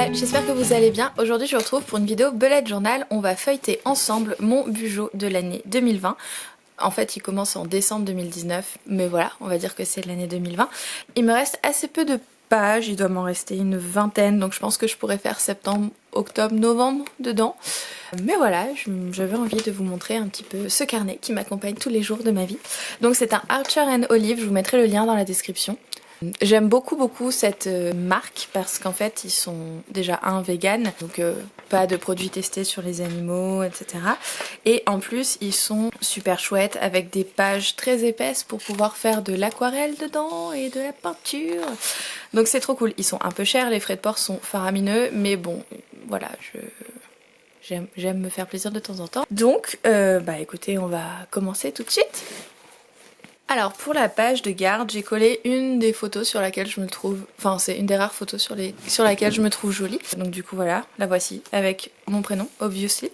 Voilà, j'espère que vous allez bien. Aujourd'hui je vous retrouve pour une vidéo bullet journal. On va feuilleter ensemble mon Bujo de l'année 2020. En fait il commence en décembre 2019, mais voilà, on va dire que c'est l'année 2020. Il me reste assez peu de pages, il doit m'en rester une vingtaine, donc je pense que je pourrais faire septembre, octobre, novembre dedans. Mais voilà, j'avais envie de vous montrer un petit peu ce carnet qui m'accompagne tous les jours de ma vie. Donc c'est un Archer & Olive, je vous mettrai le lien dans la description. J'aime beaucoup cette marque parce qu'en fait ils sont déjà vegan, donc pas de produits testés sur les animaux, etc. Et en plus ils sont super chouettes avec des pages très épaisses pour pouvoir faire de l'aquarelle dedans et de la peinture. Donc c'est trop cool. Ils sont un peu chers, les frais de port sont faramineux, mais bon voilà, j'aime me faire plaisir de temps en temps. Donc bah écoutez, on va commencer tout de suite. Alors pour la page de garde, j'ai collé une des photos sur laquelle je me trouve, enfin c'est une des rares photos sur laquelle je me trouve jolie. Donc du coup voilà, la voici avec mon prénom, obviously.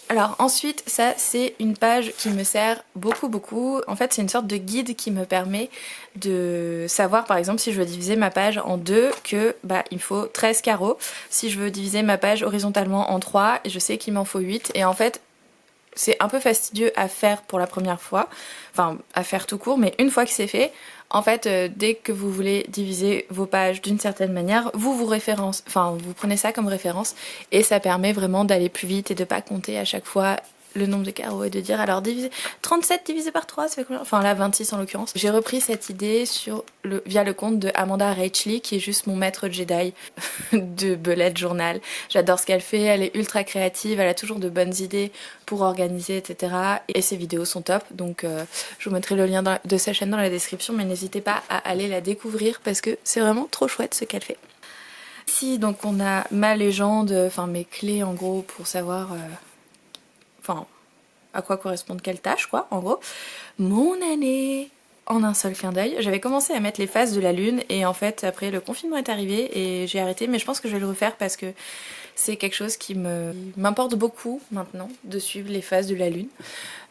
Alors ensuite, ça c'est une page qui me sert beaucoup. En fait c'est une sorte de guide qui me permet de savoir par exemple si je veux diviser ma page en deux, que bah il me faut 13 carreaux. Si je veux diviser ma page horizontalement en 3, je sais qu'il m'en faut 8 et en fait c'est un peu fastidieux à faire pour la première fois, enfin à faire tout court, mais une fois que c'est fait, en fait dès que vous voulez diviser vos pages d'une certaine manière, vous prenez ça comme référence et ça permet vraiment d'aller plus vite et de pas compter à chaque fois le nombre de carreaux et de dire alors 37 divisé par 3 ça fait combien, enfin là 26 en l'occurrence. J'ai repris cette idée via le compte de Amanda Reichley qui est juste mon maître Jedi de bullet journal. J'adore ce qu'elle fait, elle est ultra créative, elle a toujours de bonnes idées pour organiser, etc. Et ses vidéos sont top, donc je vous mettrai le lien de sa chaîne dans la description, mais n'hésitez pas à aller la découvrir parce que c'est vraiment trop chouette ce qu'elle fait. Ici donc on a ma légende, enfin mes clés en gros pour savoir à quoi correspondent quelles tâches quoi, en gros. Mon année en un seul clin d'œil. J'avais commencé à mettre les phases de la lune et en fait après le confinement est arrivé et j'ai arrêté, mais je pense que je vais le refaire parce que c'est quelque chose qui m'importe beaucoup maintenant de suivre les phases de la lune.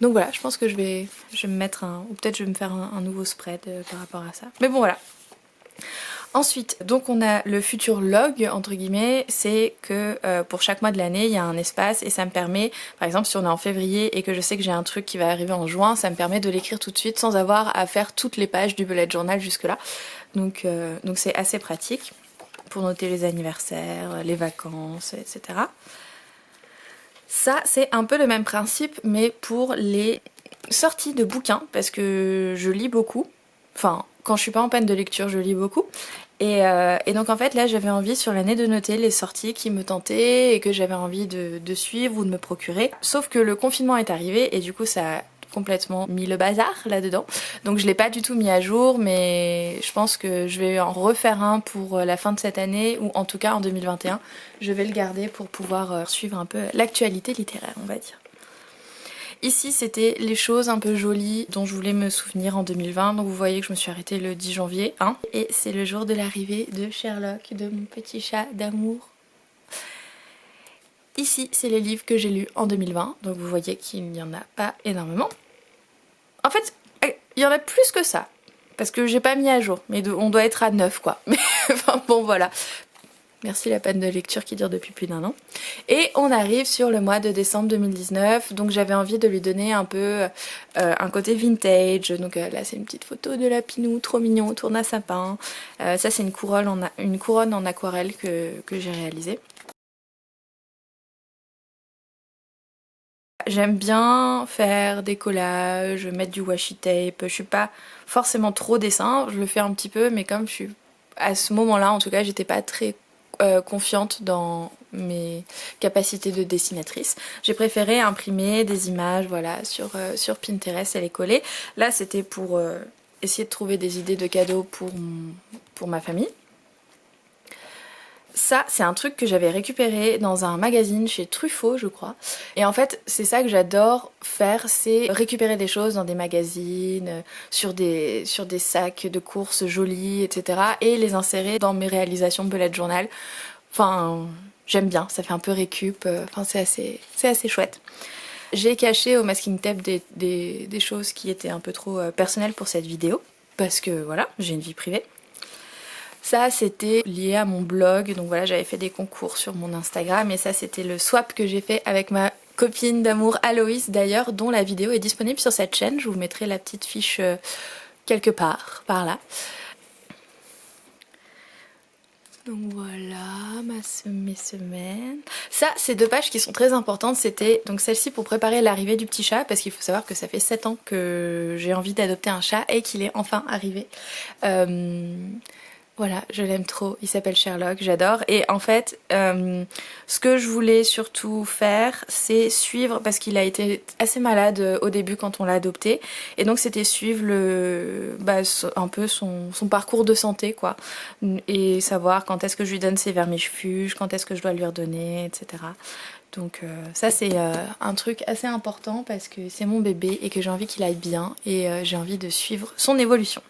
Donc voilà, je pense que je vais me mettre ou peut-être je vais me faire un nouveau spread par rapport à ça. Mais bon voilà. Ensuite, donc on a le futur log, entre guillemets, c'est que pour chaque mois de l'année, il y a un espace et ça me permet, par exemple si on est en février et que je sais que j'ai un truc qui va arriver en juin, ça me permet de l'écrire tout de suite sans avoir à faire toutes les pages du bullet journal jusque là. Donc c'est assez pratique pour noter les anniversaires, les vacances, etc. Ça c'est un peu le même principe mais pour les sorties de bouquins parce que je lis beaucoup, enfin quand je suis pas en panne de lecture je lis beaucoup et donc en fait là j'avais envie sur l'année de noter les sorties qui me tentaient et que j'avais envie de suivre ou de me procurer, sauf que le confinement est arrivé et du coup ça a complètement mis le bazar là-dedans, donc je l'ai pas du tout mis à jour, mais je pense que je vais en refaire un pour la fin de cette année ou en tout cas en 2021, je vais le garder pour pouvoir suivre un peu l'actualité littéraire on va dire. Ici c'était les choses un peu jolies dont je voulais me souvenir en 2020, donc vous voyez que je me suis arrêtée le 10 janvier, hein, et c'est le jour de l'arrivée de Sherlock, de mon petit chat d'amour. Ici c'est les livres que j'ai lus en 2020, donc vous voyez qu'il n'y en a pas énormément. En fait, il y en a plus que ça, parce que j'ai pas mis à jour, mais on doit être à 9 quoi, mais enfin bon voilà. Merci la peine de lecture qui dure depuis plus d'1 an. Et on arrive sur le mois de décembre 2019, donc j'avais envie de lui donner un peu un côté vintage. Donc là c'est une petite photo de Lapinou, trop mignon, tourne à sapin. Ça c'est une couronne en aquarelle que j'ai réalisée. J'aime bien faire des collages, mettre du washi tape, je suis pas forcément trop dessin, je le fais un petit peu, mais comme je suis à ce moment-là en tout cas j'étais pas très confiante dans mes capacités de dessinatrice. J'ai préféré imprimer des images voilà, sur Pinterest et les coller. Là c'était pour essayer de trouver des idées de cadeaux pour ma famille. Ça, c'est un truc que j'avais récupéré dans un magazine chez Truffaut, je crois. Et en fait, c'est ça que j'adore faire, c'est récupérer des choses dans des magazines, sur des sacs de courses jolis, etc. et les insérer dans mes réalisations bullet journal. Enfin, j'aime bien, ça fait un peu récup, enfin c'est assez chouette. J'ai caché au masking tape des choses qui étaient un peu trop personnelles pour cette vidéo, parce que voilà, j'ai une vie privée. Ça c'était lié à mon blog, donc voilà, j'avais fait des concours sur mon Instagram et ça c'était le swap que j'ai fait avec ma copine d'amour Aloïs d'ailleurs, dont la vidéo est disponible sur cette chaîne. Je vous mettrai la petite fiche quelque part par là. Donc voilà, mes semaines. Ça, c'est 2 pages qui sont très importantes. C'était donc celle-ci pour préparer l'arrivée du petit chat, parce qu'il faut savoir que ça fait 7 ans que j'ai envie d'adopter un chat et qu'il est enfin arrivé. Voilà, je l'aime trop, il s'appelle Sherlock, j'adore. Et en fait, ce que je voulais surtout faire, c'est suivre, parce qu'il a été assez malade au début quand on l'a adopté, et donc c'était suivre un peu son parcours de santé, quoi, et savoir quand est-ce que je lui donne ses vermifuges, quand est-ce que je dois lui redonner, etc. Donc ça c'est un truc assez important parce que c'est mon bébé et que j'ai envie qu'il aille bien et j'ai envie de suivre son évolution.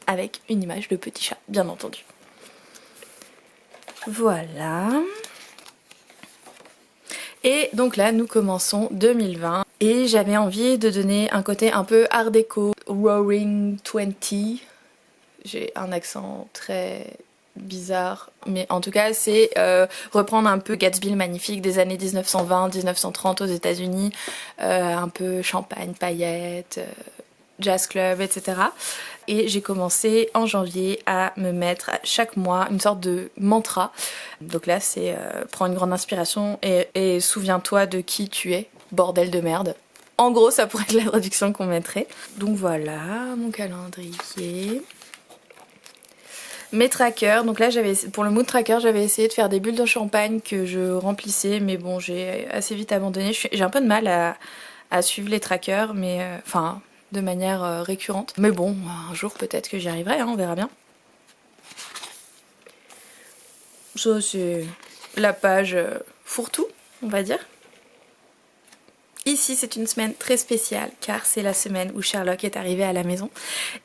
Avec une image de petit chat, bien entendu. Voilà. Et donc là, nous commençons 2020. Et j'avais envie de donner un côté un peu art déco, Roaring 20. J'ai un accent très bizarre, mais en tout cas c'est reprendre un peu Gatsby le magnifique des années 1920-1930 aux États-Unis, un peu champagne, paillettes, jazz club, etc. Et j'ai commencé en janvier à me mettre chaque mois une sorte de mantra. Donc là c'est prends une grande inspiration et souviens-toi de qui tu es, bordel de merde. En gros ça pourrait être la traduction qu'on mettrait. Donc voilà mon calendrier. Mes trackers, donc là pour le mood tracker j'avais essayé de faire des bulles de champagne que je remplissais, mais bon j'ai assez vite abandonné. J'ai un peu de mal à suivre les trackers, mais enfin de manière récurrente. Mais bon, un jour peut-être que j'y arriverai, hein, on verra bien. Ça c'est la page fourre-tout, on va dire. Ici c'est une semaine très spéciale car c'est la semaine où Sherlock est arrivé à la maison.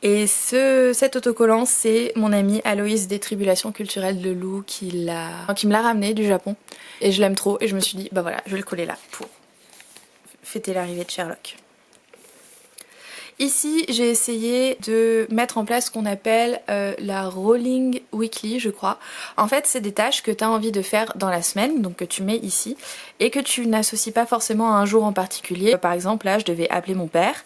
Et cet autocollant c'est mon amie Aloïs des Tribulations Culturelles de Lou qui me l'a ramené du Japon. Et je l'aime trop et je me suis dit bah voilà je vais le coller là pour fêter l'arrivée de Sherlock. Ici, j'ai essayé de mettre en place ce qu'on appelle la Rolling Weekly, je crois. En fait, c'est des tâches que tu as envie de faire dans la semaine, donc que tu mets ici, et que tu n'associes pas forcément à un jour en particulier. Par exemple, là, je devais appeler mon père,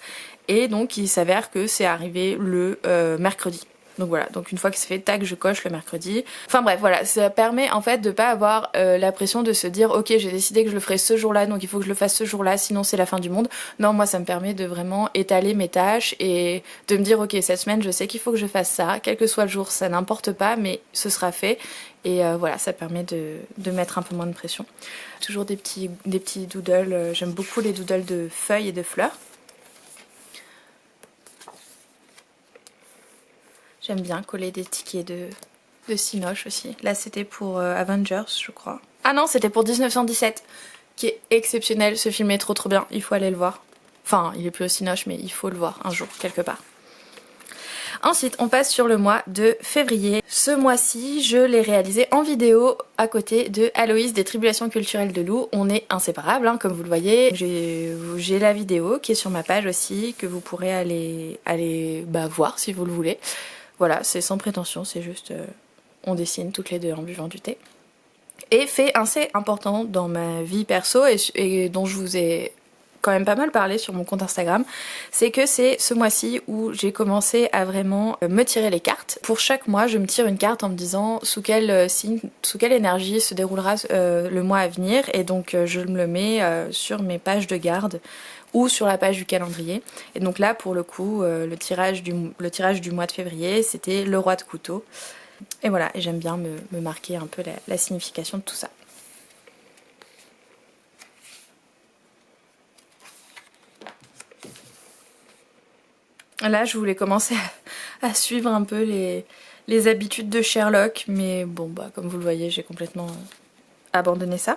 et donc il s'avère que c'est arrivé le mercredi. Donc voilà, donc une fois que c'est fait, tac, je coche le mercredi. Enfin bref, voilà, ça permet en fait de pas avoir la pression de se dire ok, j'ai décidé que je le ferai ce jour-là, donc il faut que je le fasse ce jour-là, sinon c'est la fin du monde. Non, moi ça me permet de vraiment étaler mes tâches et de me dire ok, cette semaine je sais qu'il faut que je fasse ça, quel que soit le jour, ça n'importe pas, mais ce sera fait. Et voilà, ça permet de mettre un peu moins de pression. Toujours des petits doodles, j'aime beaucoup les doodles de feuilles et de fleurs. J'aime bien coller des tickets de Cinoche aussi. Là c'était pour Avengers je crois. Ah non c'était pour 1917 qui est exceptionnel. Ce film est trop bien, il faut aller le voir. Enfin il est plus au Cinoche mais il faut le voir un jour quelque part. Ensuite on passe sur le mois de février. Ce mois-ci je l'ai réalisé en vidéo à côté de Aloïs des Tribulations Culturelles de Lou. On est inséparables hein, comme vous le voyez. J'ai la vidéo qui est sur ma page aussi que vous pourrez aller voir si vous le voulez. Voilà, c'est sans prétention, c'est juste on dessine toutes les deux en buvant du thé. Et fait assez important dans ma vie perso et dont je vous ai quand même pas mal parlé sur mon compte Instagram, c'est que c'est ce mois-ci où j'ai commencé à vraiment me tirer les cartes. Pour chaque mois, je me tire une carte en me disant sous quel signe, sous quelle énergie se déroulera le mois à venir et donc je me le mets sur mes pages de garde ou sur la page du calendrier. Et donc là pour le coup le tirage du mois de février c'était le roi de couteau. Et voilà, et j'aime bien me marquer un peu la signification de tout ça. Là je voulais commencer à suivre un peu les habitudes de Sherlock, mais bon bah comme vous le voyez j'ai complètement abandonné ça.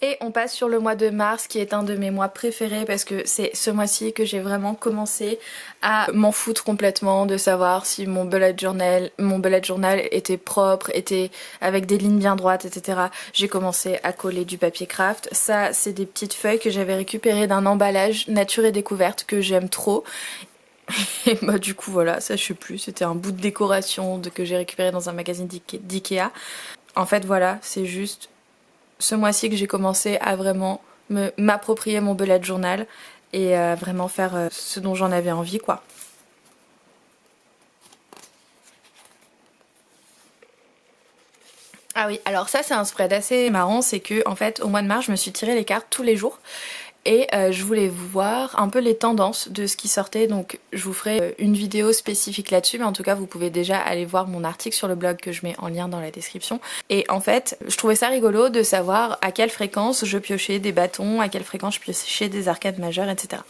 Et on passe sur le mois de mars qui est un de mes mois préférés parce que c'est ce mois-ci que j'ai vraiment commencé à m'en foutre complètement de savoir si mon bullet journal était propre, était avec des lignes bien droites, etc. J'ai commencé à coller du papier craft. Ça, c'est des petites feuilles que j'avais récupérées d'un emballage Nature et Découverte que j'aime trop. Et bah du coup voilà, ça je sais plus, c'était un bout de décoration que j'ai récupéré dans un magazine d'Ikea. En fait voilà, c'est juste ce mois-ci que j'ai commencé à vraiment m'approprier mon bullet journal et vraiment faire ce dont j'en avais envie quoi. Ah oui, alors ça c'est un spread assez marrant, c'est que en fait au mois de mars je me suis tiré les cartes tous les jours et je voulais voir un peu les tendances de ce qui sortait, donc je vous ferai une vidéo spécifique là-dessus, mais en tout cas vous pouvez déjà aller voir mon article sur le blog que je mets en lien dans la description. Et en fait je trouvais ça rigolo de savoir à quelle fréquence je piochais des bâtons, à quelle fréquence je piochais des arcades majeures, etc.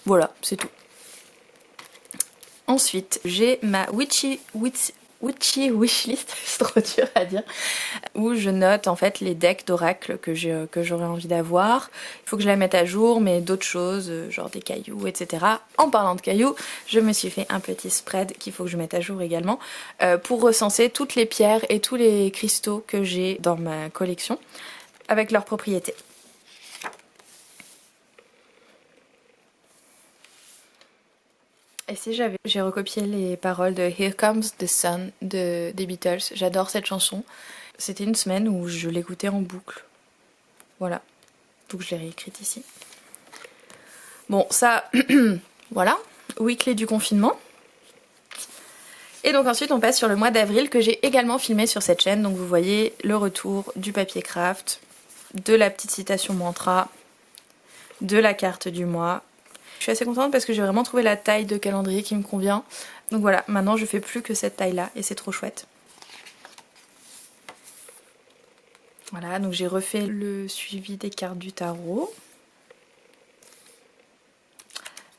Voilà, c'est tout. Ensuite, j'ai ma Witchy wishlist, c'est trop dur à dire, où je note en fait les decks d'oracle que j'aurais envie d'avoir. Il faut que je la mette à jour, mais d'autres choses, genre des cailloux, etc. En parlant de cailloux, je me suis fait un petit spread qu'il faut que je mette à jour également pour recenser toutes les pierres et tous les cristaux que j'ai dans ma collection avec leurs propriétés. Et si j'ai recopié les paroles de Here Comes the Sun des Beatles, j'adore cette chanson. C'était une semaine où je l'écoutais en boucle. Voilà, donc je l'ai réécrite ici. Bon, ça, voilà, weekly du confinement. Et donc ensuite on passe sur le mois d'avril que j'ai également filmé sur cette chaîne. Donc vous voyez le retour du papier craft, de la petite citation mantra, de la carte du mois. Je suis assez contente parce que j'ai vraiment trouvé la taille de calendrier qui me convient. Donc voilà, maintenant je fais plus que cette taille là et c'est trop chouette. Voilà, donc j'ai refait le suivi des cartes du tarot.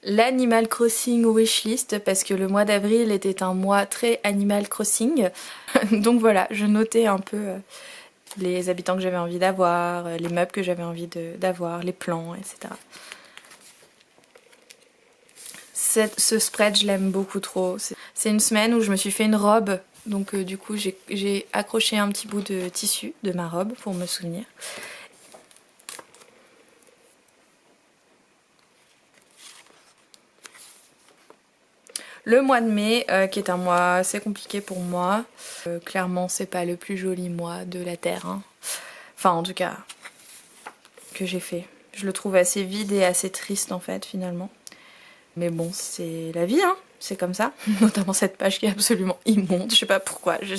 L'Animal Crossing wishlist parce que le mois d'avril était un mois très Animal Crossing. Donc voilà, je notais un peu les habitants que j'avais envie d'avoir, les meubles que j'avais envie d'avoir, les plans, etc. Ce spread, je l'aime beaucoup trop. C'est une semaine où je me suis fait une robe. Donc du coup, j'ai accroché un petit bout de tissu de ma robe pour me souvenir. Le mois de mai, qui est un mois assez compliqué pour moi. Clairement, c'est pas le plus joli mois de la Terre. Hein. Enfin, en tout cas, que j'ai fait. Je le trouve assez vide et assez triste en fait, finalement. Mais bon, c'est la vie, hein. C'est comme ça. Notamment cette page qui est absolument immonde. Je sais pas pourquoi. Je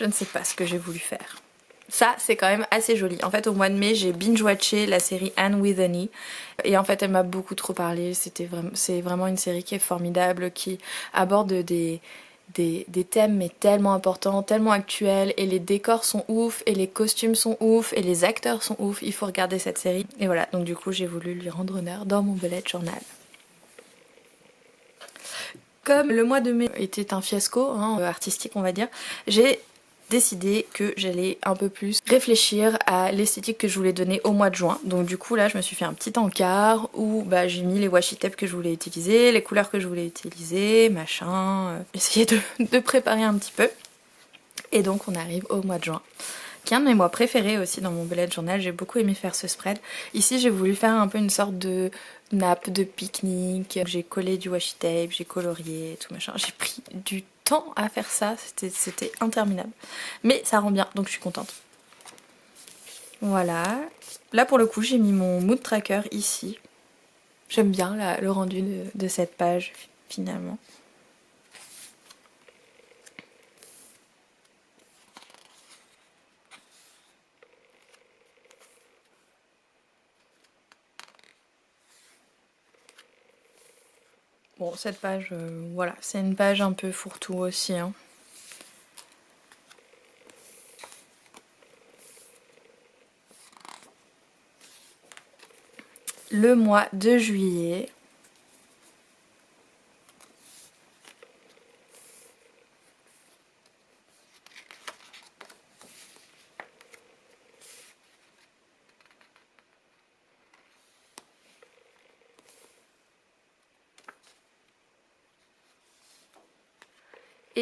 ne sais pas ce que j'ai voulu faire. Ça, c'est quand même assez joli. En fait, au mois de mai, j'ai binge-watché la série Anne with an E. Et en fait, elle m'a beaucoup trop parlé. C'est vraiment une série qui est formidable, qui aborde des thèmes mais tellement importants, tellement actuels. Et les décors sont ouf, et les costumes sont ouf, et les acteurs sont ouf. Il faut regarder cette série. Et voilà, donc du coup, j'ai voulu lui rendre honneur dans mon bullet journal. Comme le mois de mai était un fiasco artistique on va dire, j'ai décidé que j'allais un peu plus réfléchir à l'esthétique que je voulais donner au mois de juin. Donc du coup là je me suis fait un petit encart où j'ai mis les washi tape que je voulais utiliser, les couleurs que je voulais utiliser, machin, essayer de préparer un petit peu. Et donc on arrive au mois de juin, qui est un de mes mois préférés aussi dans mon bullet journal. J'ai beaucoup aimé faire ce spread. Ici j'ai voulu faire un peu une sorte de nappe de pique-nique. J'ai collé du washi tape, j'ai colorié, tout machin. J'ai pris du temps à faire ça, c'était interminable. Mais ça rend bien, donc je suis contente. Voilà. Là pour le coup j'ai mis mon mood tracker ici. J'aime bien le rendu de cette page finalement. Bon, cette page, voilà, c'est une page un peu fourre-tout aussi. Hein. Le mois de juillet.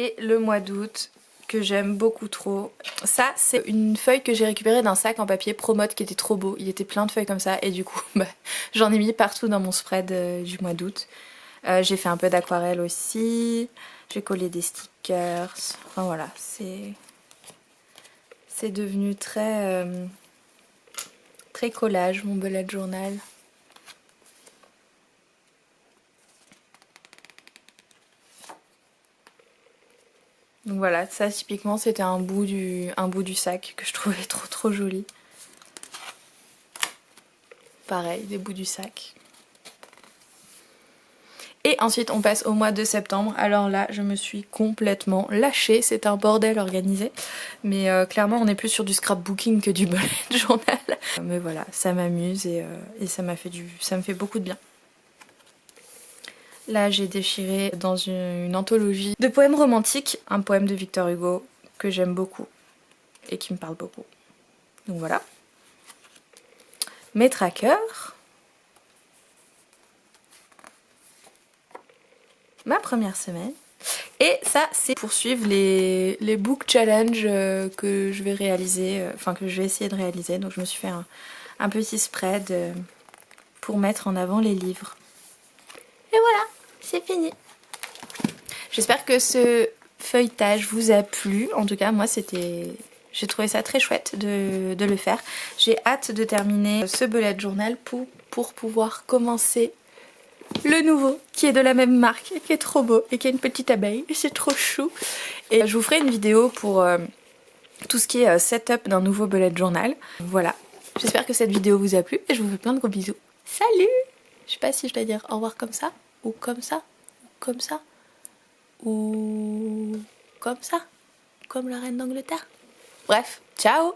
Et le mois d'août que j'aime beaucoup trop. Ça, c'est une feuille que j'ai récupérée d'un sac en papier Promote qui était trop beau. Il était plein de feuilles comme ça et du coup, j'en ai mis partout dans mon spread du mois d'août. J'ai fait un peu d'aquarelle aussi. J'ai collé des stickers. Enfin voilà, c'est devenu très, très collage mon bullet journal. Donc voilà, ça typiquement c'était un bout du sac que je trouvais trop joli. Pareil, des bouts du sac. Et ensuite on passe au mois de septembre. Alors là je me suis complètement lâchée, c'est un bordel organisé. Mais clairement on est plus sur du scrapbooking que du bullet journal. Mais voilà, ça m'amuse et ça me fait beaucoup de bien. Là j'ai déchiré dans une anthologie de poèmes romantiques, un poème de Victor Hugo que j'aime beaucoup et qui me parle beaucoup. Donc voilà. Mes trackers. Ma première semaine. Et ça c'est pour suivre les book challenge que je vais réaliser, enfin que je vais essayer de réaliser. Donc je me suis fait un petit spread pour mettre en avant les livres. Et voilà, c'est fini. J'espère que ce feuilletage vous a plu. En tout cas, moi, j'ai trouvé ça très chouette de le faire. J'ai hâte de terminer ce bullet journal pour pouvoir commencer le nouveau, qui est de la même marque, qui est trop beau et qui a une petite abeille. C'est trop chou. Et je vous ferai une vidéo pour tout ce qui est setup d'un nouveau bullet journal. Voilà. J'espère que cette vidéo vous a plu et je vous fais plein de gros bisous. Salut! Je sais pas si je dois dire au revoir comme ça, ou comme ça, ou comme ça, ou comme ça, comme la reine d'Angleterre. Bref, ciao!